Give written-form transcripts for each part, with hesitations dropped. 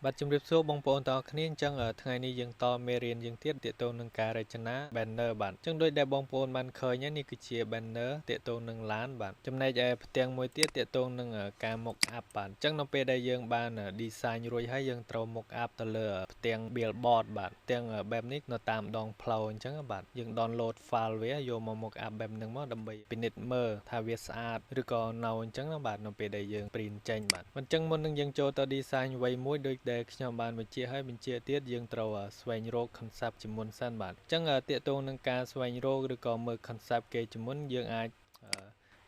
บัดជំរាបសួរបងប្អូនទាំងអស់គ្នាអញ្ចឹងថ្ងៃនេះយើងតមេរៀនយើងទៀតទាក់ទងនឹងការរចនា banner បាទអញ្ចឹងដូចដែលបងប្អូនបានឃើញនេះគឺជា banner ទាក់ទងនឹងឡានបាទចំណែកឯផ្ទាំងមួយទៀតទាក់ទងនឹងការ mock up បាទអញ្ចឹងនៅពេលដែលយើងបាន design រួចហើយយើងត្រូវ mock up ទៅលើផ្ទាំង billboard បាទផ្ទាំងបែបនេះនៅតាមដងផ្លូវអញ្ចឹងបាទយើង download file វាយកមក mock up បែបហ្នឹងមកដើម្បីពិនិត្យមើលថាវាស្អាតឬក៏នៅអញ្ចឹងបាទនៅពេលដែលយើង print ចេញបាទអញ្ចឹងមុននឹងយើងចូលទៅ design អ្វីមួយដូចដែលខ្ញុំបានបញ្ជាក់ហើយបញ្ជាក់ទៀតយើងត្រូវស្វែងរក concept ជាមុនសិនបាទអញ្ចឹងទាក់ទងនឹងការស្វែងរកឬក៏មើល concept គេជាមុនយើងអាច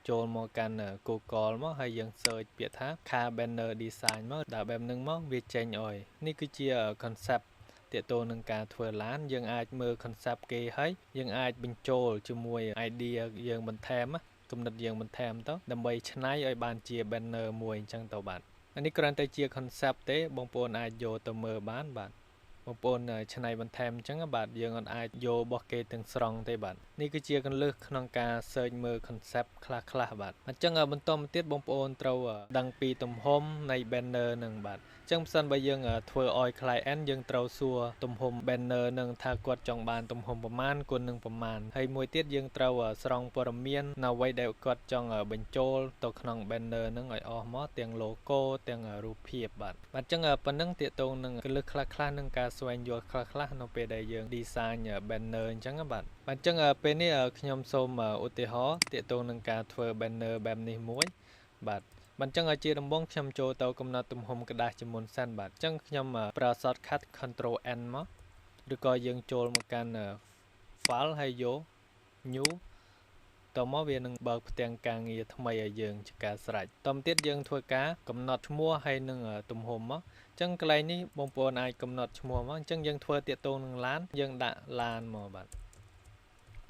ចូលមកកាន់ Google មកហើយយើង search ពាក្យថា car banner design មកដល់បែបហ្នឹងមកវាចេញឲ្យនេះគឺជា concept ទាក់ទងនឹងការធ្វើឡានយើងអាចមើល concept គេហើយយើងអាចបញ្ចូលជាមួយ idea យើងបន្ថែមគំនិតយើងបន្ថែមទៅដើម្បីច្នៃឲ្យបានជា banner មួយអញ្ចឹងទៅបាទនេះគ្រាន់តែជា concept ទេបងប្អូនអាចយកទៅមើលបានបាទបងប្អូនច្នៃបន្ថែមអញ្ចឹងបាទយើងអាចយករបស់គេទាំងស្រុងទេបាទនេះគឺជាកន្លឹះក្នុងការ search មើល concept ខ្លះៗបាទអញ្ចឹងបន្តមកទៀតបងប្អូនត្រូវដឹងពីទំហំនៃ banner នឹងបាទអញ្ចឹងបើសិនបើយើងធ្វើឲ្យ client យើងត្រូវសួរទំហំ banner នឹងថាគាត់ចង់បានទំហំប្រមាណគុណនឹងប្រមាណហើយមួយទៀតយើងត្រូវស្រង់ព័ត៌មាននៅអ្វីដែលគាត់ចង់បញ្ចូលទៅក្នុង banner នឹងឲ្យអស់មកទាំង logo ទាំងរូបភាពបាទអញ្ចឹងប៉ុណ្ណឹងទាក់ទងនឹងកលឹះខ្លះៗនឹងការស្វែងយល់ខ្លះៗនៅពេលដែលយើង design banner អញ្ចឹងបាទអញ្ចឹងពេលនេះខ្ញុំសូមឧទាហរណ៍ទាក់ទងនឹងការធ្វើ banner បែបនេះមួយបាទអញ្ចឹងជាដំបូងខ្ញុំចូលទៅកំណត់ទំហំក្តារជាមុនសិនបាទអញ្ចឹងខ្ញុំប្រើ shortcut Control N មកឬក៏យើងចូលមកកាន់ file ហើយយក new តមកវានឹងបើកផ្ទាំងការងារថ្មីឲ្យយើងជាការស្រេចតទៀតយើងធ្វើការកំណត់ឈ្មោះហើយនឹងទំហំមកអញ្ចឹងកន្លែងនេះបងប្អូនអាចកំណត់ឈ្មោះមកអញ្ចឹងយើងធ្វើទាក់ទងនឹងឡានយើងដាក់ឡានមកបាទ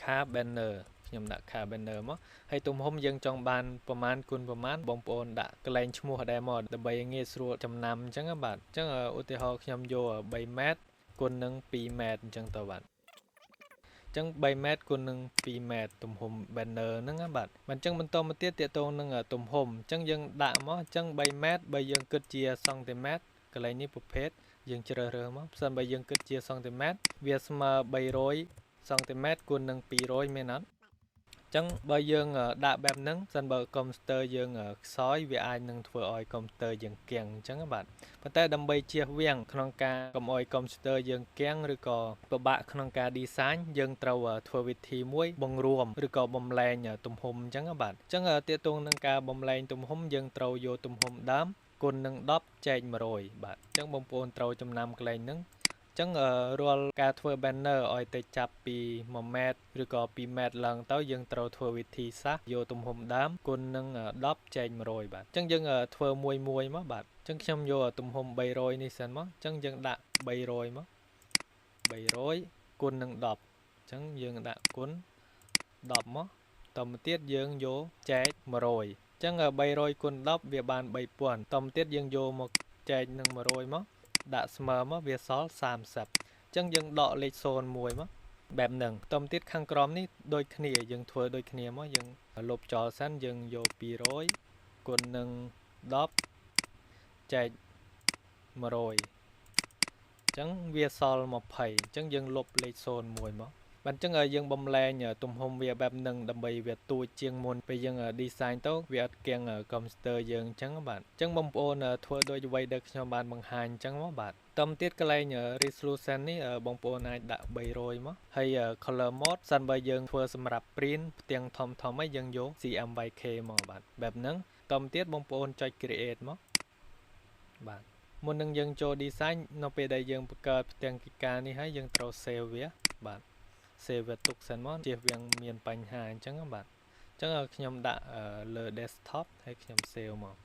car banner ខ្ញុំដាក់ car banner មកហើយទំហំយើងចង់បានប្រមាណគុណប្រមាណបងប្អូនដាក់កន្លែងឈ្មោះដែរមកដើម្បីងាយស្រួលចំណាំអញ្ចឹងបាទអញ្ចឹងឧទាហរណ៍ខ្ញុំយក3ម៉ែត្រគុណនឹង2ម៉ែត្រអញ្ចឹងទៅបាទចឹង3ម៉ែត្រគុណនឹង2ម៉ែត្រទំហំ banner ហ្នឹងបាទអញ្ចឹងបន្តមកទៀតទាក់ទងនឹងទំហំអញ្ចឹងយើងដាក់មកអញ្ចឹង3ម៉ែត្របើយើងគិតជាសង់ទីម៉ែត្រកន្លែងនេះប្រភេទយើងជ្រើសរើសមកផ្សេងបើយើងគិតជាសង់ទីម៉ែត្រវាស្មើ300សង់ទីម៉ែត្រគុណនឹង200មែនអត់អញ្ចឹងបើយើងដាក់បែបហ្នឹងសិនបើកុំព្យូទ័រយើងខ្សោយវាអាចនឹងធ្វើឲ្យកុំព្យូទ័រយើងគាំងអញ្ចឹងបាទប៉ុន្តែដើម្បីជៀសវាងក្នុងការកុំឲ្យកុំព្យូទ័រយើងគាំងឬក៏ពិបាកក្នុងការ design យើងត្រូវធ្វើវិធីមួយបង្រួមឬក៏បំលែងទំហំអញ្ចឹងបាទអញ្ចឹងទាក់ទងនឹងការបំលែងទំហំយើងត្រូវយកទំហំដើមគុណនឹង10ចែក100បាទអញ្ចឹងបងប្អូនត្រូវចំណាំកន្លែងហ្នឹងអញ្ចឹងរាល់ការធ្វើ banner ឲ្យទៅចាប់ពី1ម៉ែត្រឬក៏2ម៉ែត្រឡើងទៅយើងត្រូវធ្វើវិធីសាស្ត្រយកទំហំដើមគុណនឹង10ចែក100បាទអញ្ចឹងយើងធ្វើមួយមកបាទអញ្ចឹងខ្ញុំយកទំហំ300នេះសិនមកអញ្ចឹងយើងដាក់300មក300គុណនឹង10អញ្ចឹងយើងដាក់គុណ10មកតមកទៀតយើងយកចែក100អញ្ចឹង300គុណ10វាបាន3000តមកទៀតយើងយកមកចែកនឹង100មកដាក់ស្មើមកវាសល់30អញ្ចឹងយើងដកលេខ0មួយមកបែបហ្នឹងតមកទៀតខាងក្រោមនេះដូចគ្នាយើងធ្វើដូចគ្នាមកយើងលុបចោលសិនយើងយក200គុណនឹង10ចែក100អញ្ចឹងវាសល់20អញ្ចឹងយើងលុបលេខ0មួយមកបាទអញ្ចឹងយើងបំលែងទំហំវាបែបហ្នឹងដើម្បីវាទួចជាងមុនពេលយើង design ទៅវាអត់គាំងកុំព្យូទ័រយើងអញ្ចឹងបាទអញ្ចឹងបងប្អូនធ្វើដូចអ្វីដែលខ្ញុំបានបង្ហាញអញ្ចឹងមកបាទតមកទៀតកន្លែង resolution នេះបងប្អូនអាចដាក់300មកហើយ color mode សិនបើយើងធ្វើសម្រាប់ print ផ្ទាំងធំៗយើងយក CMYK មកបាទបែបហ្នឹងតមកទៀតបងប្អូនចុច create មកបាទមុននឹងយើងចូល design នៅពេលដែលយើងបង្កើតផ្ទាំងកិច្ចការនេះហើយយើងត្រូវ save វាបាទ save វាទុកសិនមកជៀសវាងមានបញ្ហាអញ្ចឹងបាទអញ្ចឹងខ្ញុំដាក់លើ desktop ហើយខ្ញុំ save មក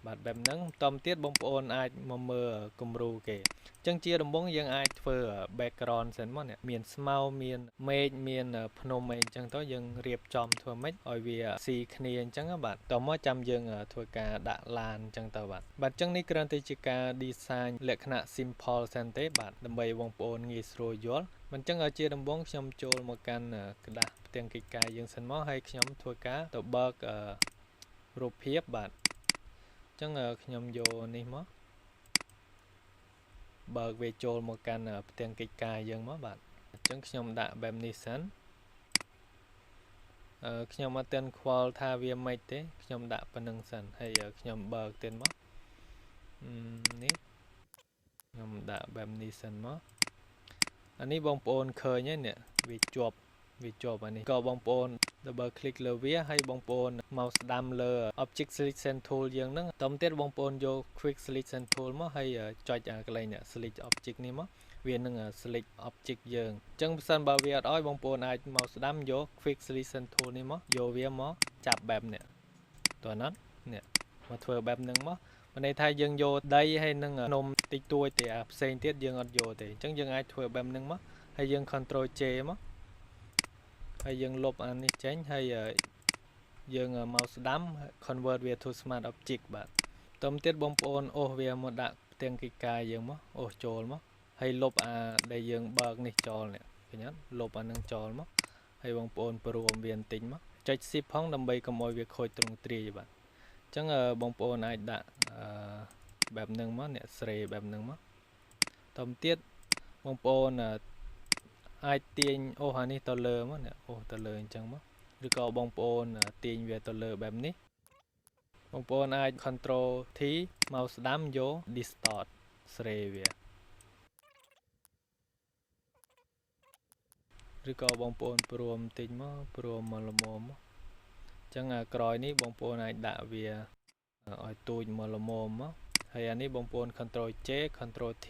បាទបែបហ្នឹងតទៅទៀតបងប្អូនអាចមកមើលគំរូគេអញ្ចឹងជាដំបូងយើងអាចធ្វើ background សិនមកនេះមានស្មៅមានមេឃមានភ្នំអីអញ្ចឹងទៅយើងរៀបចំធ្វើម៉េចឲ្យវាស៊ីគ្នាអញ្ចឹងបាទតមកចាំយើងធ្វើការដាក់ឡានអញ្ចឹងទៅបាទអញ្ចឹងនេះគ្រាន់តែជាការ design លក្ខណៈ simple សិនទេបាទដើម្បីបងប្អូនងាយស្រួលយល់មិនអញ្ចឹងជាដំបូងខ្ញុំចូលមកកាន់ក្តារផ្ទាំងកិច្ចការយើងសិនមកហើយខ្ញុំធ្វើការទៅបើករូបភាពបាទអញ្ចឹងខ្ញុំយកនេះមក បើកវាចូលមកកាន់ផ្ទាំងកិច្ចការយើងមកបាទអញ្ចឹងខ្ញុំដាក់បែបនេះសិនខ្ញុំអត់ទាន់ខ្វល់ថាវាមិនទេខ្ញុំដាក់ប៉ុណ្្នឹងសិនហើយខ្ញុំបើកទៀតមកនេះខ្ញុំដាក់បែបនេះសិនមកអានេះបងប្អូនឃើញហើយនេះវាជាប់អានេះក៏បងប្អូន double click លើវាហើយបងប្អូនមកស្ដាំលើ object selection tool យើងហ្នឹងតទៅទៀតបងប្អូនយក quick selection tool មកហើយចុចកន្លែង select object នេះមកវានឹង select object យើងអញ្ចឹងបើសិនបើវាអត់ឲ្យបងប្អូនអាចមកស្ដាំយក quick selection tool នេះមកយកវាមកចាប់បែបនេះតើណាត់នេះមកធ្វើបែបហ្នឹងមកមានន័យថាយើងយកដីហើយនឹងនំតិចតួចទេផ្សេងទៀតយើងអត់យកទេអញ្ចឹងយើងអាចធ្វើបែបហ្នឹងមកហើយយើង control J មកហើយយើងលុបអានេះចេញហើយយើងមកស្ដាំ convert វា to smart object បាទតទៅទៀតបងប្អូនអូសវាមកដាក់ផ្ទាំងកិច្ចការយើងមកអូសចូលមកហើយលុបអាដែលយើងបើកនេះចោលនេះឃើញអត់លុបអានឹងចោលមកហើយបងប្អូនព្រមវាបន្តិចមកចុច shift ផងដើម្បីកុំឲ្យវាខូចទ្រង់ទ្រាយបាទអញ្ចឹងបងប្អូនអាចដាក់បែបហ្នឹងមកអ្នកស្រេបែបហ្នឹងមកតទៅទៀតបងប្អូនអាចទាញអូសអានេះទៅលើមកនេះអូសទៅលើអញ្ចឹងមកឬក៏បងប្អូនទាញវាទៅលើបែបនេះបងប្អូនអាច control T មកស្ដាំយក distort ស្រេវាឬក៏បងប្អូនព្រមតិចមកព្រមមកល្មមមកអញ្ចឹងក្រោយនេះបងប្អូនអាចដាក់វាឲ្យទូចមកល្មមមកហើយអានេះបងប្អូន control J control T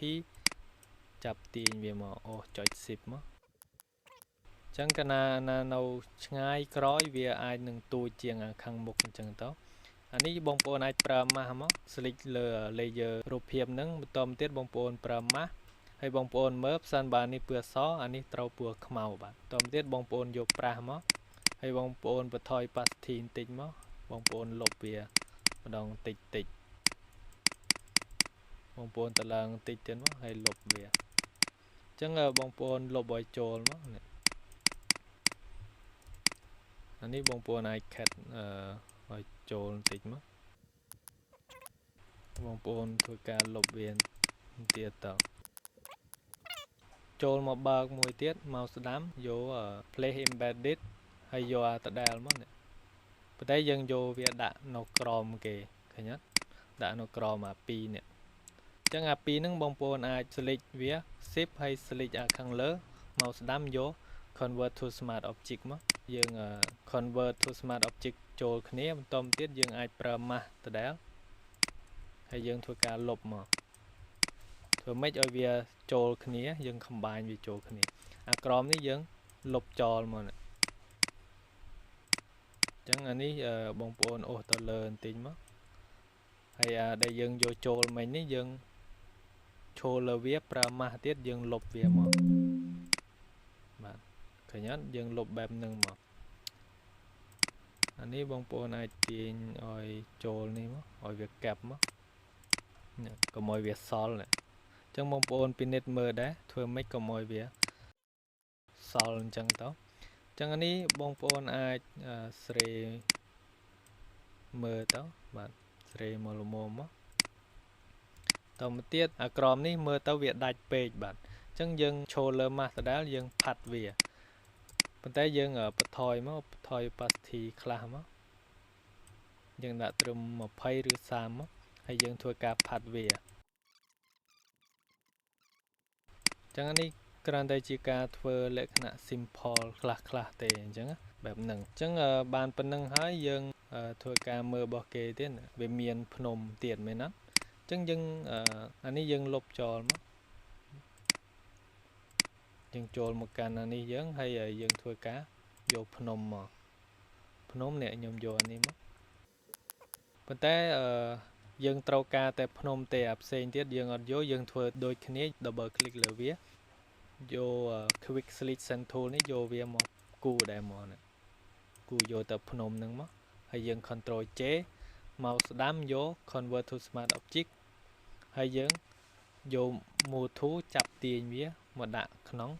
ចាប់ទាញវាមកអូសចុច shift មកអញ្ចឹងកាលណានៅឆ្ងាយក្រោយវាអាចនឹងទូចជាងខាងមុខអញ្ចឹងទៅអានេះបងប្អូនអាចប្រើម៉ាស់មក select លើ layer រូបភាពហ្នឹងបន្តទៀតបងប្អូនប្រើម៉ាស់ហើយបងប្អូនមើលផ្សិនបើនេះពណ៌សអានេះត្រូវពណ៌ខ្មៅបាទបន្តទៀតបងប្អូនយកប្រាស់មកហើយបងប្អូនបន្ថយ opacity បន្តិចមកបងប្អូនលុបវាម្ដងតិចបងប្អូនតឡើងតិចទៀតមកហើយលុបវាអញ្ចឹងបងប្អូនលុបឲ្យចូលមកអានេះបងប្អូនអាចខិតឲ្យចូលបន្តិចមកបងប្អូនធ្វើការលុបវាទៀតទៅចូលមកបើកមួយទៀតមកស្ដាំយក place embedded ហើយយកអាដដែលមកនេះប៉ុន្តែយើងយកវាដាក់នៅក្រោមគេឃើញអត់ដាក់នៅក្រោមអា2នេះអញ្ចឹងអា2ហ្នឹងបងប្អូនអាច select វា shift ហើយ select អាខាងលើមកស្ដាំយក convert to smart object មកយើង convert to smart object ចូលគ្នាបន្តទៀតយើងអាចប្រើ mask ដដែលហើយយើងធ្វើការលុបមកធ្វើម៉េចឲ្យវាចូលគ្នាយើង combine វាចូលគ្នាអាក្រមនេះយើងលុបចោលមកអញ្ចឹងអានេះបងប្អូនអូសទៅលើបន្តិចមកហើយដែលយើងយកចូលមិញនេះយើងឈរលើវាប្រើ mask ទៀតយើងលុបវាមកបាទឃើញអត់យើងលុបបែបហ្នឹងមកអានេះបងប្អូនអាចទាញឲ្យចូលនេះមកឲ្យវាកាប់មកកុំឲ្យវាសល់អញ្ចឹងបងប្អូនពិនិត្យមើលដែរធ្វើម៉េចកុំឲ្យវាសល់អញ្ចឹងទៅអញ្ចឹងអានេះបងប្អូនអាចស្រេមើលទៅបាទស្រេមកល្មមមកតទៅទៀតអាក្រមនេះមើលទៅវាដាច់ពេកបាទអញ្ចឹងយើងឈរលើ mask ដដែលយើងផាត់វាប៉ុន្តែយើងបន្ថយមក opacity ខ្លះមកយើងដាក់ត្រឹម20ឬ30មកហើយយើងធ្វើការផាត់វាអញ្ចឹងនេះគ្រាន់តែជាការធ្វើលក្ខណៈ simple ខ្លះទេអញ្ចឹងបែបហ្នឹងអញ្ចឹងបានប៉ុណ្្នឹងហើយយើងធ្វើការមើលរបស់គេទៀតវាមានភ្នំទៀតមែនណាអញ្ចឹងយើងអានេះយើងលុបចោលមកយើងចូលមកកាន់អានេះយើងហើយយើងធ្វើការយកភ្នំមកភ្នំនេះខ្ញុំយកអានេះមកប៉ុន្តែយើងត្រូវការតែភ្នំទេអាផ្សេងទៀតយើងអត់យកយើងធ្វើដូចគ្នា double click លើវាយក quick selection tool នេះយកវាមកគូដែរមកណាគូយកទៅភ្នំហ្នឹងមកហើយយើង control J មកស្ដាំយក convert to smart object ហើយយើងយក move to ចាប់ទាញវាមកដាក់ក្នុង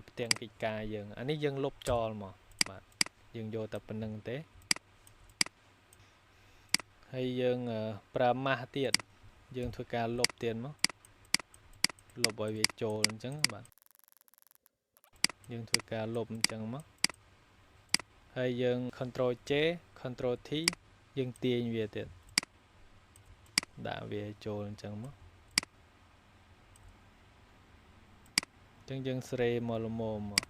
ផ្ទាំងកិច្ចការយើងអានេះយើងលុបចោលមកបាទយើងយកតែប៉ុណ្្នឹងទេហើយយើងប្រើ mask ទៀតយើងធ្វើការលុបទៀតមក លុបឲ្យវាចូលអញ្ចឹងបាទយើងធ្វើការលុបអញ្ចឹងមកហើយយើង Ctrl J Ctrl T យើងទាញវាទៀតដាក់វាចូលអញ្ចឹងមកអញ្ចឹងយើងស្រេមកល្មមមក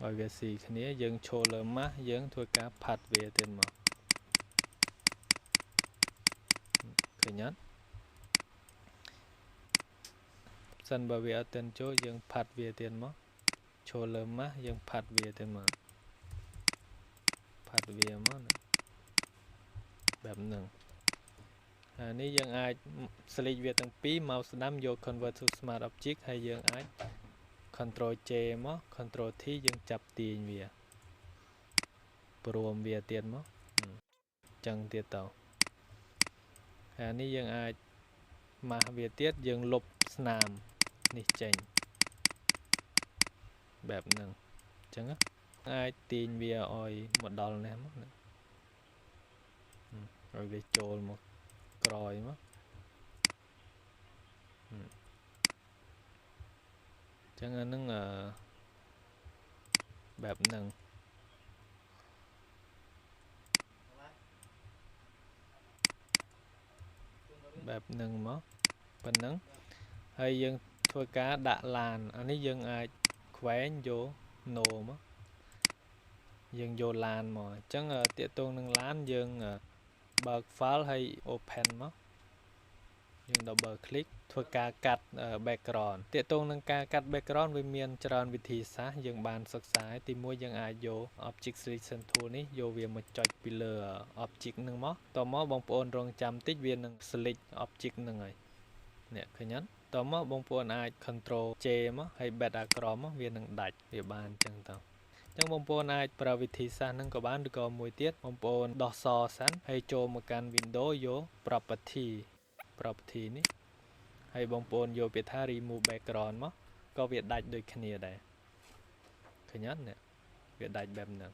ឲ្យវាស៊ីគ្នាយើងឈរលើម៉ាស់យើងធ្វើការផាត់វាទៀតមកឃើញអត់សិនបើវាអត់ទាន់ចូលយើងផាត់វាទៀតមកឈរលើម៉ាស់យើងផាត់វាទៀតមកផាត់វាមកបែបហ្នឹងហើយនេះយើងអាច select វាទាំងពីរ mouse ស្ដាំយក convert to smart object ហើយយើងអាច Ctrl J មក Ctrl T យើងចាប់ទាញវាព្រមវាទៀតមកចឹងទៀតទៅហើយនេះយើងអាចម៉ាស់វាទៀតយើងលុបស្នាមនេះចេញបែបហ្នឹងអញ្ចឹងអាចទាញវាឲ្យមកដល់នេះមកឲ្យវាចូលមកក្រោយមកអញ្ចឹងអានឹងបែបហ្នឹងបែបហ្នឹងមកប៉ុណ្ណឹងហើយយើងធ្វើការដាក់ឡានអានេះយើងអាចខ្វែងយកណូមកយើងយកឡានមកអញ្ចឹងតាក់ទងនឹងឡានយើងបើក file ហើយ open មកយើង double click ធ្វើការកាត់ background តាក់ទងនឹងការកាត់ background វាមានច្រើនវិធីសាស្ត្រយើងបានសិក្សាទីមួយយើងអាចយក object selection tool នេះយកវាមកចុចពីលើ object ហ្នឹងមកតមកបងប្អូនរងចាំតិចវានឹង select object ហ្នឹងហើយនេះឃើញអត់តមកបងប្អូនអាច control J មកហើយ background មកវានឹងដាច់វាបានអញ្ចឹងទៅអញ្ចឹងបងប្អូនអាចប្រើវិធីសាស្ត្រហ្នឹងក៏បានឬក៏មួយទៀតបងប្អូនដោះសសិនហើយចូលមកកាន់ Windows យក property នេះហើយបងប្អូនយកពាក្យថា remove background មកក៏វាដាច់ដូចគ្នាដែរឃើញអត់នេះវាដាច់បែបហ្នឹង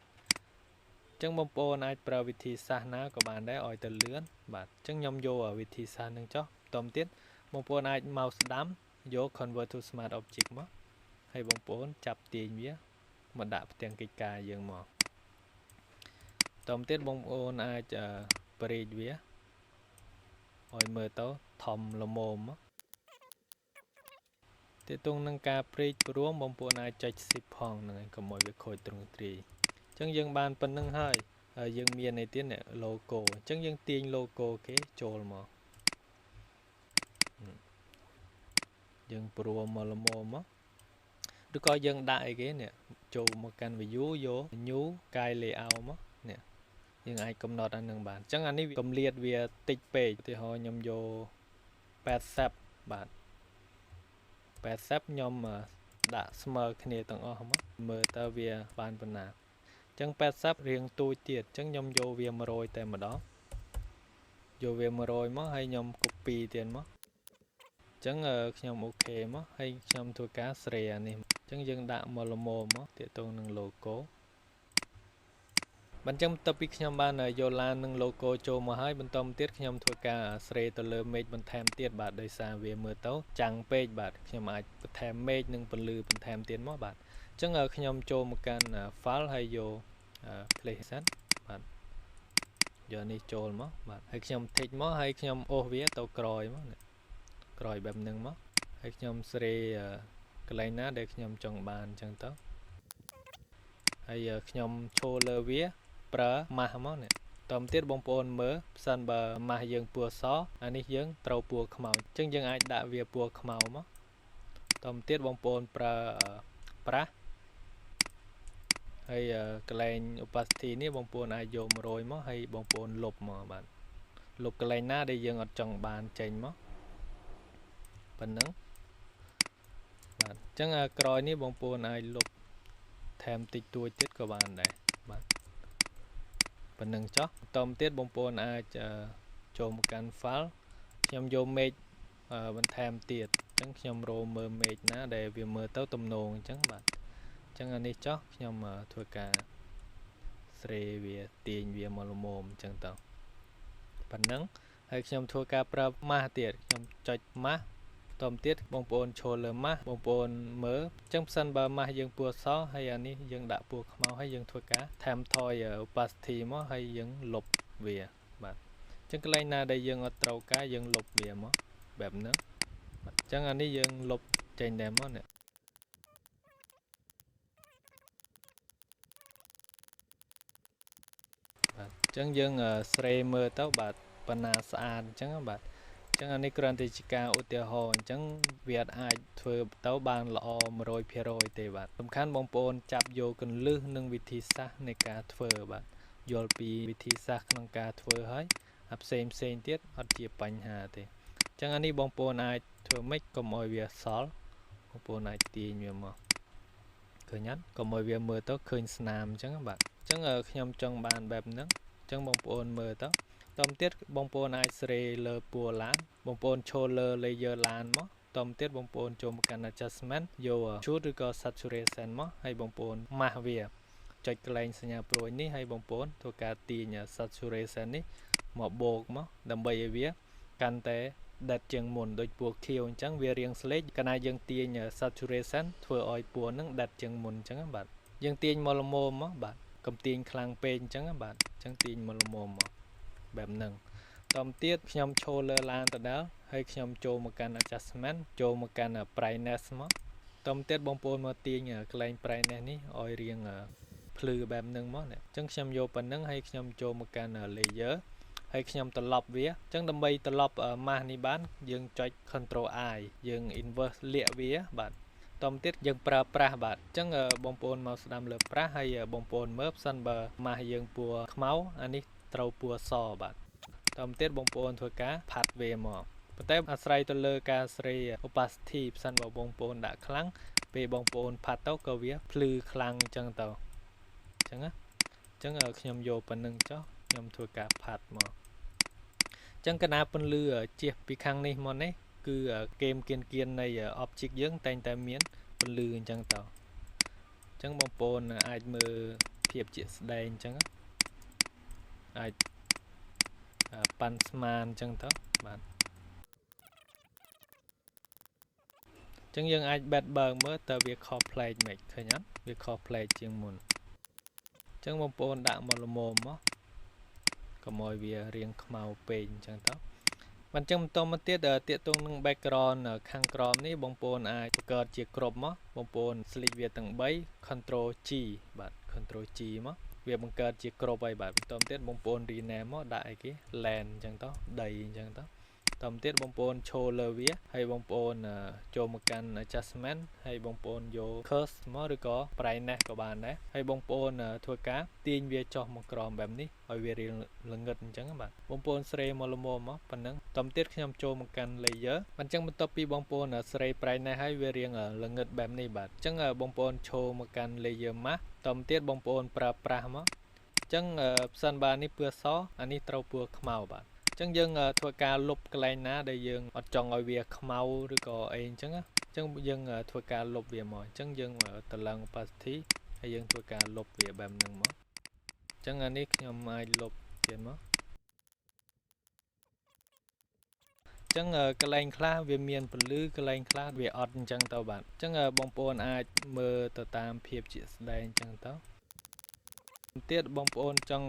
អញ្ចឹងបងប្អូនអាចប្រើវិធីសាស្ត្រណាក៏បានដែរឲ្យទៅលឿនបាទអញ្ចឹងខ្ញុំយកវិធីសាស្ត្រហ្នឹងចុះបន្តទៀតបងប្អូនអាច mouse ស្ដាំយក convert to smart object មកហើយបងប្អូនចាប់ទាញវាមកដាក់ផ្ទាំងកិច្ចការយើងមកតទៅទៀតបងប្អូនអាចប្រេកវាឲ្យមើលទៅធំល្មមទាក់ទងនឹងការព្រេកព្រមបងប្អូនអាចចុច shift ផងហ្នឹងហើយកុំឲ្យវាខូចទ្រង់ទ្រាយអញ្ចឹងយើងបានប៉ុណ្្នឹងហើយយើងមាននេះទៀត logo អញ្ចឹងយើងទាញ logo គេចូលមកយើងព្រមមកល្មមមកឬក៏យើងដាក់អីគេនេះចូលមកកាន់ view យក new កាយ layout មកនេះយើងអាចកំណត់អានឹងបានអញ្ចឹងអានេះកម្លាតវាតិចពេកឧទាហរណ៍ខ្ញុំយក80បាទ80ខ្ញុំដាក់ស្មើគ្នាទាំងអស់មកមើលតើវាបានប៉ុណ្ណាអញ្ចឹង80រៀងទូចទៀតអញ្ចឹងខ្ញុំយកវា100តែម្ដងយកវា100មកហើយខ្ញុំ copy ទៀតមកអញ្ចឹងខ្ញុំអូខេមកហើយខ្ញុំធ្វើការស្រេអានេះអញ្ចឹងយើងដាក់មកល្មមមកទាក់ទងនឹង logo បន្តចឹងទៅពីខ្ញុំបានយកឡាននឹង logo ចូលមកហើយបន្តមកទៀតខ្ញុំធ្វើការស្រេទៅលើ មេឃបន្ថែមទៀតបាទដោយសារវាមើលទៅចាំងពេកបាទខ្ញុំអាចបន្ថែមមេឃនិងពន្លឺបន្ថែមទៀតមកបាទអញ្ចឹងខ្ញុំចូលមកកាន់ file ហើយយក place សិនបាទយកនេះចូលមកបាទហើយខ្ញុំ tick មកហើយខ្ញុំអូសវាទៅក្រោយមកក្រោយបែបហ្នឹងមកហើយខ្ញុំស្រេកន្លែងណាដែលខ្ញុំចង់បានអញ្ចឹងទៅហើយខ្ញុំឈរលើវាប្រើម៉ាស់មកនេះតទៅទៀតបងប្អូនមើលផ្សិនបើម៉ាស់យើងពណ៌សអានេះយើងត្រូវពណ៌ខ្មៅអញ្ចឹងយើងអាចដាក់វាពណ៌ខ្មៅមកតទៅទៀតបងប្អូនប្រើប្រាស់ហើយកន្លែង opacity នេះបងប្អូនអាចយក100មកហើយបងប្អូនលុបមកបាទលុបកន្លែងណាដែលយើងអត់ចង់បានចេញមកប៉ុណ្ណឹងបាទអញ្ចឹងក្រោយនេះបងប្អូនអាចលុបថែមតិចតួចទៀតក៏បានដែរបាទប៉ុណ្ណឹងចុះបន្តទៀតបងប្អូនអាចចូលមកកាន់ file ខ្ញុំយកមេឃបន្ថែមទៀតអញ្ចឹងខ្ញុំរកមើលមេឃណាដែលវាមើលទៅទំនងអញ្ចឹងបាទអញ្ចឹងអានេះចុះខ្ញុំធ្វើការស្រេវាទាញវាមកល្មមអញ្ចឹងទៅប៉ុណ្ណឹង ហើយខ្ញុំធ្វើការប្រើម៉ាស់ទៀតខ្ញុំចុចម៉ាស់តមទៀតបងប្អូនចូលលើម៉ាស់បងប្អូនមើលអញ្ចឹងផ្សិនបើម៉ាស់យើងពណ៌សហើយអានេះយើងដាក់ពណ៌ខ្មៅហើយយើងធ្វើការថែមថយ opacity មកហើយយើងលុបវាបាទអញ្ចឹងកន្លែងណាដែលយើងអត់ត្រូវការយើងលុបវាមកបែបហ្នឹងអញ្ចឹងអានេះយើងលុបចេញដែរមកនេះបាទអញ្ចឹងយើងស្រេមើលទៅបាទបណ្ណាស្អាតអញ្ចឹងបាទអញ្ចឹងអានេះគ្រាន់តែជាការឧទាហរណ៍អញ្ចឹងវាអាចធ្វើទៅបានល្អ100%ទេបាទសំខាន់បងប្អូនចាប់យកគន្លឹះនិងវិធីសាស្ត្រនៃការធ្វើបាទយល់ពីវិធីសាស្ត្រក្នុងការធ្វើហើយអាផ្សេងទៀតអត់ជាបញ្ហាទេអញ្ចឹងអានេះបងប្អូនអាចធ្វើម៉េចកុំឲ្យវាសល់បងប្អូនអាចទាញវាមកឃើញអត់កុំឲ្យវាមើលទៅឃើញស្នាមអញ្ចឹងបាទអញ្ចឹងខ្ញុំចង់បានបែបហ្នឹងអញ្ចឹងបងប្អូនមើលទៅតមទៀតបងប្អូនអាចស្រេលើពណ៌ឡានបងប្អូនចូលលើ layer ឡានមកតមទៀតបងប្អូនចូលមកកាន់ adjustment យក shoot ឬក៏ saturation មកហើយបងប្អូនម៉ាស់វាចុចកន្លែងសញ្ញាព្រួយនេះហើយបងប្អូនធ្វើការទាញ saturation នេះមកបូកមកដើម្បីឲ្យវាកាន់តែដិតជាងមុនដូចពណ៌ខៀវអញ្ចឹងវារាងស្លេកកាលណាយើងទាញ saturation ធ្វើឲ្យពណ៌ហ្នឹងដិតជាងមុនអញ្ចឹងបាទយើងទាញមកល្មមមកបាទកុំទាញខ្លាំងពេកអញ្ចឹងបាទអញ្ចឹងទាញមកល្មមមកបែបហ្នឹងតមទៀតខ្ញុំចូលលើឡានដដែលហើយខ្ញុំចូលមកកាន់ adjustment ចូលមកកាន់ brightness មកតមទៀតបងប្អូនមកទាញកន្លែង brightness នេះឲ្យរៀងភ្លឺបែបហ្នឹងមកអញ្ចឹងខ្ញុំយកប៉ុណ្្នឹងហើយខ្ញុំចូលមកកាន់ layer ហើយខ្ញុំត្រឡប់វាអញ្ចឹងដើម្បីត្រឡប់ម៉ាស់នេះបានយើងចុច Ctrl I យើង inverse លាក់វាបាទតមទៀតយើងប្រើប្រាស់បាទអញ្ចឹងបងប្អូនមកស្ដាំលើប្រាស់ហើយបងប្អូនមើលផ្សិនបើម៉ាស់យើងពណ៌ខ្មៅអានេះត្រូវពណ៌សបាទតមទៀតបងប្អូនធ្វើការផាត់វាមកប៉ុន្តែអាស្រ័យទៅលើការស្រី opacity ផ្សិនបើបងប្អូនដាក់ខ្លាំងពេលបងប្អូនផាត់ទៅក៏វាភ្លឺខ្លាំងអញ្ចឹងទៅអញ្ចឹងណាអញ្ចឹងខ្ញុំយកប៉ុណ្្នឹងចុះខ្ញុំធ្វើការផាត់មកអញ្ចឹងកណាពន្លឺជះពីខាងនេះមកនេះគឺគែមគៀននៃ object យើងតែងតែមានពន្លឺអញ្ចឹងទៅអញ្ចឹងបងប្អូនអាចមើលភាពជាក់ស្ដែងអញ្ចឹងអាចប៉ាន់ស្មានអញ្ចឹងទៅបាទអញ្ចឹងយើងអាចបេតបើកមើលតើវាខុសប្លែកមិនឃើញអត់វាខុសប្លែកជាងមុនអញ្ចឹងបងប្អូនដាក់មកល្មមមកកុំឲ្យវារាងខ្មៅពេកអញ្ចឹងទៅបានចឹងបន្តមកទៀតតាកតងនឹង background ខាងក្រោមនេះបងប្អូនអាចបង្កើតជាក្រុមមកបងប្អូន select វាទាំង3 Ctrl G បាទ Ctrl G មកវាបង្កើតជាក្រុមហើយបាទបន្តមកទៀតបងប្អូន rename មកដាក់អីគេ land អញ្ចឹងទៅដីអញ្ចឹងទៅតមកទៀតបងប្អូនចូលលើវាហើយបងប្អូនចូលមកកាន់ adjustment ហើយបងប្អូនយក curve មកឬក៏ brightness ក៏បានដែរហើយបងប្អូនធ្វើការទាញវាចុះមកក្រោមបែបនេះឲ្យវារាងល្ងឹតអញ្ចឹងបាទបងប្អូនស្រេមកល្មមមកប៉ុណ្ណឹងតមកទៀតខ្ញុំចូលមកកាន់ layer អញ្ចឹងបន្ទាប់ពីបងប្អូនស្រេ brightness ហើយវារាងល្ងឹតបែបនេះបាទអញ្ចឹងបងប្អូនចូលមកកាន់ layer mask តមកទៀតបងប្អូនប្រើប្រាស់មកអញ្ចឹងផ្សិនបើនេះពណ៌សអានេះត្រូវពណ៌ខ្មៅបាទអញ្ចឹងយើងធ្វើការលុបកន្លែងណាដែលយើងអត់ចង់ឲ្យវាខ្មៅឬក៏អីអញ្ចឹងអញ្ចឹងយើងធ្វើការលុបវាមកអញ្ចឹងយើងតម្លើង opacity ហើយយើងធ្វើការលុបវាបែបហ្នឹងមកអញ្ចឹងអានេះខ្ញុំអាចលុបទៀតមកអញ្ចឹងកន្លែងខ្លះវាមានពន្លឺកន្លែងខ្លះវាអត់អញ្ចឹងទៅបាទអញ្ចឹងបងប្អូនអាចមើលទៅតាមភាពជាក់ស្ដែងអញ្ចឹងទៅទៀតបងប្អូនចង់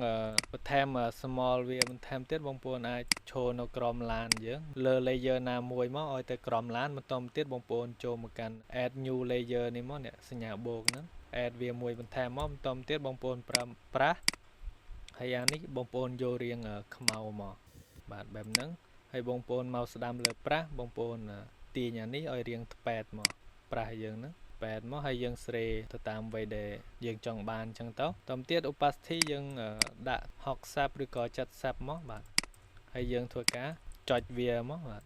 បន្ថែម small វាបន្ថែមទៀតបងប្អូនអាចចូលនៅក្រោមឡានយើងលើ layer ណាមួយមកឲ្យទៅក្រោមឡានបន្តទៀតបងប្អូនចូលមកកាន់ add new layer នេះមកនេះសញ្ញាបូកហ្នឹង add វាមួយបន្ថែមមកបន្តទៀតបងប្អូនប្រើប្រាស់ហើយអានេះបងប្អូនយករាងខ្មៅមកបាទបែបហ្នឹងហើយបងប្អូនមកស្ដាំលើប្រាស់បងប្អូនទាញអានេះឲ្យរាងថ្ប៉ែតមកប្រាស់យើងហ្នឹងបែតមកហើយយើងស្រេទៅតាមវ័យដែលយើងចង់បានអញ្ចឹងទៅតាមទៀត opacity យើងដាក់60ឬក៏70មកបាទហើយយើងធ្វើការចុចវាមកបាទ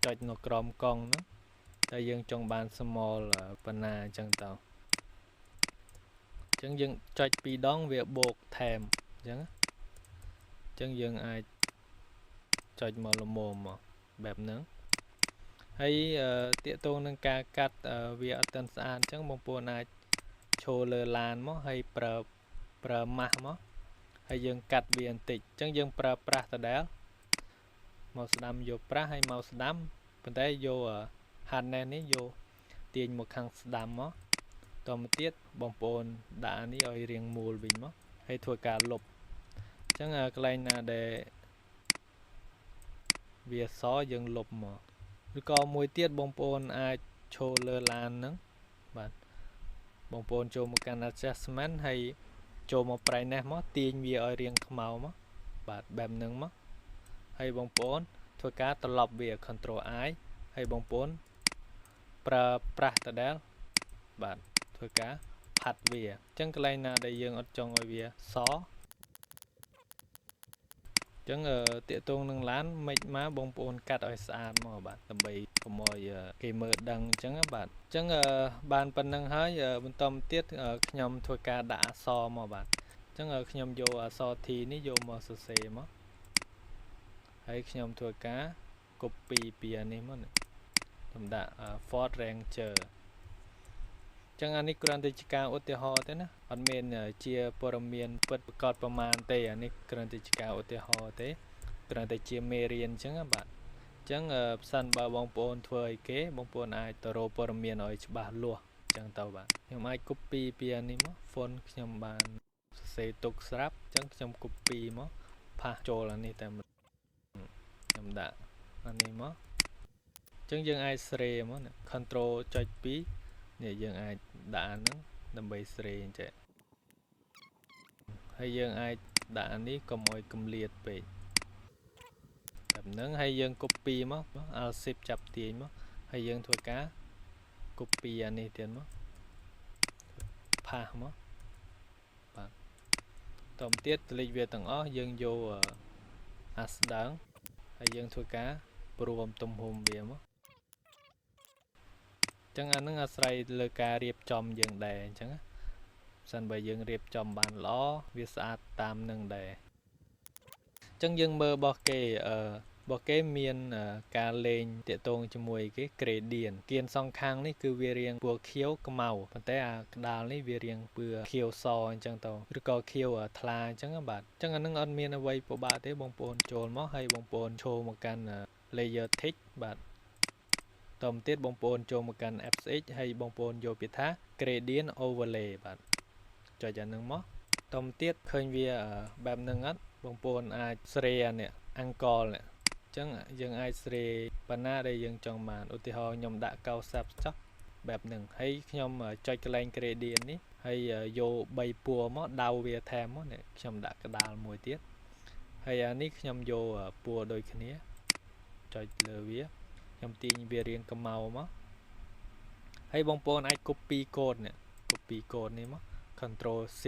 ចុចនៅក្រោមកង់ហ្នឹងតែយើងចង់បាន small ប៉ុណ្ណាអញ្ចឹងទៅអញ្ចឹងយើងចុច2ដងវាបូកថែមអញ្ចឹងយើងអាចចុចមកល្មមមកបែបហ្នឹងហើយតាកតងនឹងការកាត់វាអត់ទាន់ស្អាតអញ្ចឹងបងប្អូនអាចចូលលើឡានមកហើយប្រើម៉ាស់មកហើយយើងកាត់វាបន្តិចអញ្ចឹងយើងប្រើប្រាស់ដដែល màu đam vô pra hay màu đam bên đây vô hạt nè ní vô tiền một khăn đam á tôm tiết bông bồn đã ní ở riêng mùi bình mất hay thua cả lục chẳng cái này là để việc xóa dừng lục mà rồi có mùi tiết bông bồn ai cho lơ lan nữa bạn bông bồn cho một cái adjustment hay cho một cái này mất tiền vì ở riêng màu mất bạn bèm nâng mất hay bông bồn thua cả tập lọc việc control ai hay bông bồn pra ta đéo bạn thua cả phạt việc chẳng cái này là để dừng ở trong ở việc xóa chẳng tiện tôn nâng lán mấy má bông bồn cắt ở xa mà bạn tầm bì của mọi kỳ mơ đăng chẳng bạn chẳng bàn phần nâng hơi bên tâm tiết nhầm thôi ca đã so mà bạn chẳng nhầm vô so thì ní vô mà sơ xê mất hay nhầm thôi cá copy bìa ní mất tầm đã Ford Ranger chẳng anh ấy còn tới chỉ cao ô tô ho thế nè anh mình chia poramen bật cọtประมาณ tê anh ấy còn tới chỉ cao ô tô ho thế còn tới chia merian chẳng các bạn chẳng sân bà bông bồn thuê kế bông bồn ai taro poramen ở bà lúa chẳng tàu bạn nhưng ai copy bia ní mất phone nhầm bạn sẽ tục srap chẳng nhầm copy mất pha trồ là ní tại mình nhầm đã anh ấy mất chẳng dân ai sre mất control cho pi nè dân ai đã nó nằm bay sre chạy hay dân ai đã ní còn mọi cầm liệt về tập nướng hay dân copy mất ship chập tiền mất hay dân thua cá copy anh ấy tiền mất pha mất bạn tổng tiết lịch về tầng ó dân vô as đáng hay dân thua cá pro tôm hùm về mất chẳng anh nó xây lơ ca riệp chom dân đề chẳng sân bởi dân riệp chom bàn ló viết sát tam nâng đề chẳng dân mơ bỏ cái miền ca lên tiện tôn cho mùi cái kề điển kiên song khang ní cứ về riêng bùa khiếu cái màu và té đào ní về riêng bùa khiếu so chẳng tàu rồi có khiếu ở thla chẳng các bạn chẳng anh ăn miền ở vây của bạn thế bông bồn trồn mó hay bông bồn trô một căn layer thích bạn tôm tiết bông bồn trô một căn fx hay bông bồn vô biệt thác gradient overlay bạn cho cho nâng mó tôm tiết khơi về bạp nâng ất bông bồn ai sre nè ăn cò nè chẳng dân ai sre pana đây dân trong màn ô tô nhom đã cao sắp chắc bạp nâng hay nhom cho cái lane gradient ní hay vô bay pua mó đau về thèm mó nè nhom đã cái đào mùi tiết hay ní nhom vô pua đôi khi nhé cho lừa vía nhom tin về riêng cầm màu mó hay bông bồn ai copy code nè copy code ní mó control C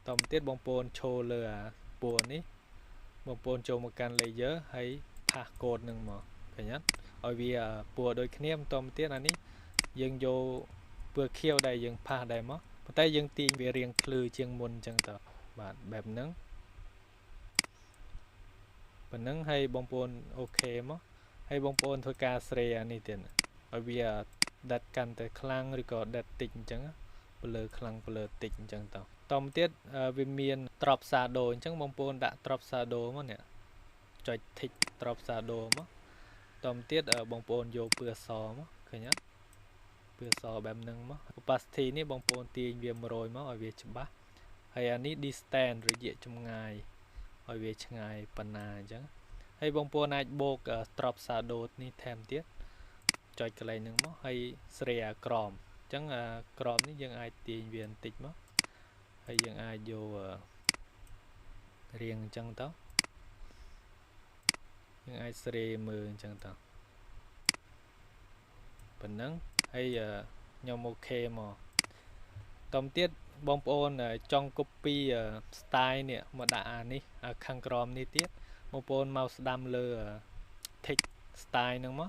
tóm tiết bông bồn show lừa pua ní bông bồn cho một căn layer hay pha code nâng mà phải nhớ ở vì pua đôi khi em tóm tiết anh ấy dân vô vừa khiêu đây dân pha đây mà tay dân tin về riêng khử chiêng môn chẳng tờ bạn bẹp nâng bạn nâng hay bông bồn ok mà hay bông bồn thôi ca sre anh ấy tiền ở vì đặt căn tới khlang rồi có đặt tịnh chẳng bờ khlang bờ tịnh chẳng tờ tóm tiết về miền trọp xa đồ chẳng bông bồn đã trọp xa đồ mà nè cho thích trọp xa đồ mà tóm tiết ở bông bồn vô bừa sò mà khởi nhá bừa sò bèm nâng mà opacity ní bông bồn tiền về rồi mà ở về chấm bát hay anh ấy distance rồi dễ trong ngày ở về trong ngày pana chẳng hay bông bồn này bột trọp xa đồ ní thêm tiết cho cái này nâng mà hay sre crom chẳng crom ní dân ai tiền về tịch mà hay dân ai vô riêng chẳng tao nhưng ai sre mờ chẳng tao phần nắng hay nhom ok mà tóm tiết bông bồn trong copy style nè mà đã ní khang crom ní tiết bông bồn màu đam lơ thích style nâng mà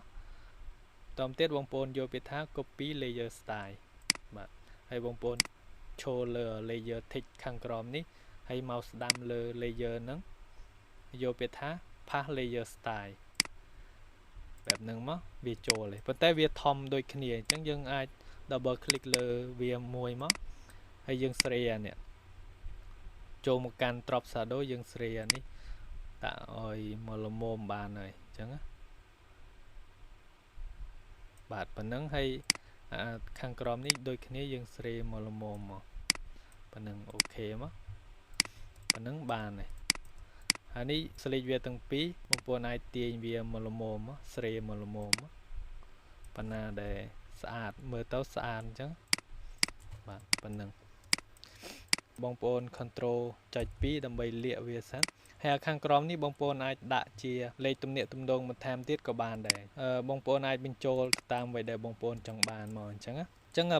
tóm tiết bông bồn vô biệt thác copy layer style bạn hay bông bồn show lơ layer thích khang crom ní hay màu đam lơ layer nâng vô biệt thác pha layer styleแบบนึงมั้งวิโจเลยแต่แต่วิทอมโดยขณีจังยังไอดับเบิลคลิกเลยวิมวยมั้งให้ยังเสียเนี่ยโจมกันตรอบซาโดยังเสียนี่แต่อ้อยมอลโมมบานเลย ចឹងបាទប៉ុណ្ណឹងហើយខាងក្រោមនេះដូចគ្នាយើងស្រីមកល្មមមកប៉ុណ្ណឹងអូខេមកប៉ុណ្ណឹងបានហើយហើយនេះស្លេកវាទាំងពីរបងប្អូនអាចទាញវាមកល្មមមកស្រីមកល្មមមកប៉ុណ្ណាដែលស្អាតមើលទៅស្អាតអញ្ចឹងបាទប៉ុណ្ណឹងបងប្អូន control ចុច2ដើម្បីលាក់វាសិនហើយខាងក្រោមនេះបងប្អូនអាចដាក់ជាលេខទំនាក់ទំនងបន្ថែមទៀតក៏បានដែរបងប្អូនអាចបញ្ចូលតាមអ្វីដែលបងប្អូនចង់បានមកអញ្ចឹង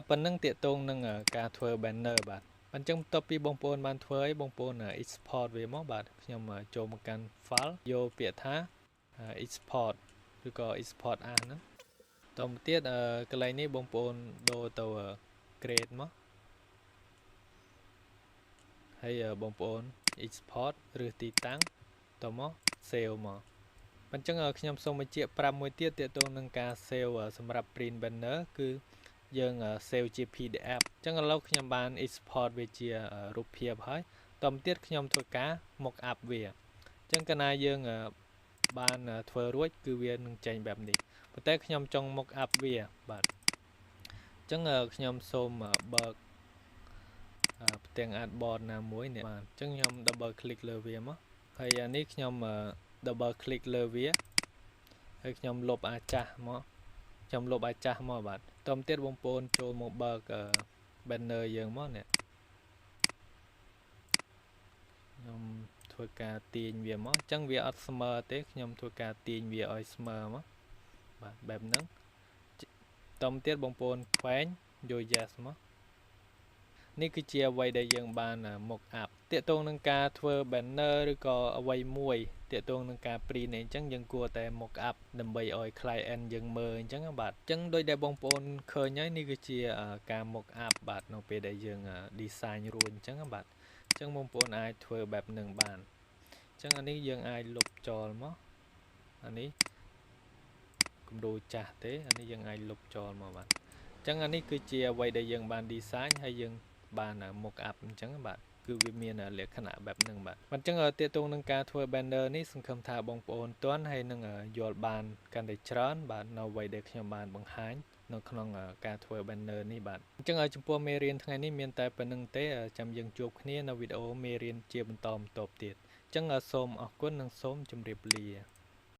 ប៉ុណ្ណឹងតាកតងនឹងការធ្វើ banner បាទអញ្ចឹងបន្ទាប់ពីបងប្អូនបានធ្វើឲ្យបងប្អូន export វាមកបាទខ្ញុំចូលមកកាន់ file យកពាក្យថា export ឬក៏ export as ហ្នឹងតទៅទៀតកន្លែងនេះបងប្អូនដូរទៅ grade មកហើយបងប្អូន export ឬទីតាំងតមក save មកអញ្ចឹងខ្ញុំសូមបញ្ជាក់ប្រាប់មួយទៀតទាក់ទងនឹងការ save សម្រាប់ print banner គឺយើង save ជា PDF អញ្ចឹងឥឡូវខ្ញុំបាន export វាជារូបភាពហើយតទៅទៀតខ្ញុំធ្វើការ mock up វាអញ្ចឹងកាលណាយើងបានធ្វើរួចគឺវានឹងចេញបែបនេះប៉ុន្តែខ្ញុំចង់ mock up វាបាទអញ្ចឹងខ្ញុំសូមបើកផ្ទាំង artboard ណាមួយនេះបាទអញ្ចឹងខ្ញុំ double click លើវាមកហើយនេះខ្ញុំ double click លើវាហើយខ្ញុំលុបអាចាស់មកបាទតទៅទៀតបងប្អូនចូលមកបើក banner យើងមកនេះខ្ញុំធ្វើការទាញវាមកអញ្ចឹងវាអត់ស្មើទេខ្ញុំធ្វើការទាញវាឲ្យស្មើមកបាទបែបហ្នឹងតទៅទៀតបងប្អូនខ្វែងយក yes មកនេះគឺជាអ្វីដែលយើងបាន mock up តាក់ទងនឹងការធ្វើ banner ឬក៏អ្វីមួយតាក់ទងនឹងការ print អញ្ចឹងយើងគួរតែ mock up ដើម្បីឲ្យ client យើងមើលអញ្ចឹងបាទអញ្ចឹងដោយដែលបងប្អូនឃើញហើយនេះគឺជាការ mock up បាទនៅពេលដែលយើង design រួចអញ្ចឹងបាទអញ្ចឹងបងប្អូនអាចធ្វើបែបនឹងបានអញ្ចឹងអានេះយើងអាចលុបចោលមកអានេះគំរូចាស់ទេអានេះយើងអាចលុបចោលមកបាទអញ្ចឹងអានេះគឺជាអ្វីដែលយើងបាន design ហើយយើងបាន mock up អញ្ចឹងបាទគឺវាមានលក្ខណៈបែបហ្នឹងបាទអញ្ចឹងទាក់ទងនឹងការធ្វើ banner នេះសង្ឃឹមថាបងប្អូនទាន់ហើយនឹងយល់បានកាន់តែច្រើនបាទនៅអ្វីដែលខ្ញុំបានបង្ហាញនៅក្នុងការធ្វើ banner នេះបាទអញ្ចឹងចំពោះមេរៀនថ្ងៃនេះមានតែប៉ុណ្្នឹងទេចាំយើងជួបគ្នានៅវីដេអូមេរៀនជាបន្តបន្ទាប់ទៀតអញ្ចឹងសូមអរគុណនិងសូមជម្រាបលា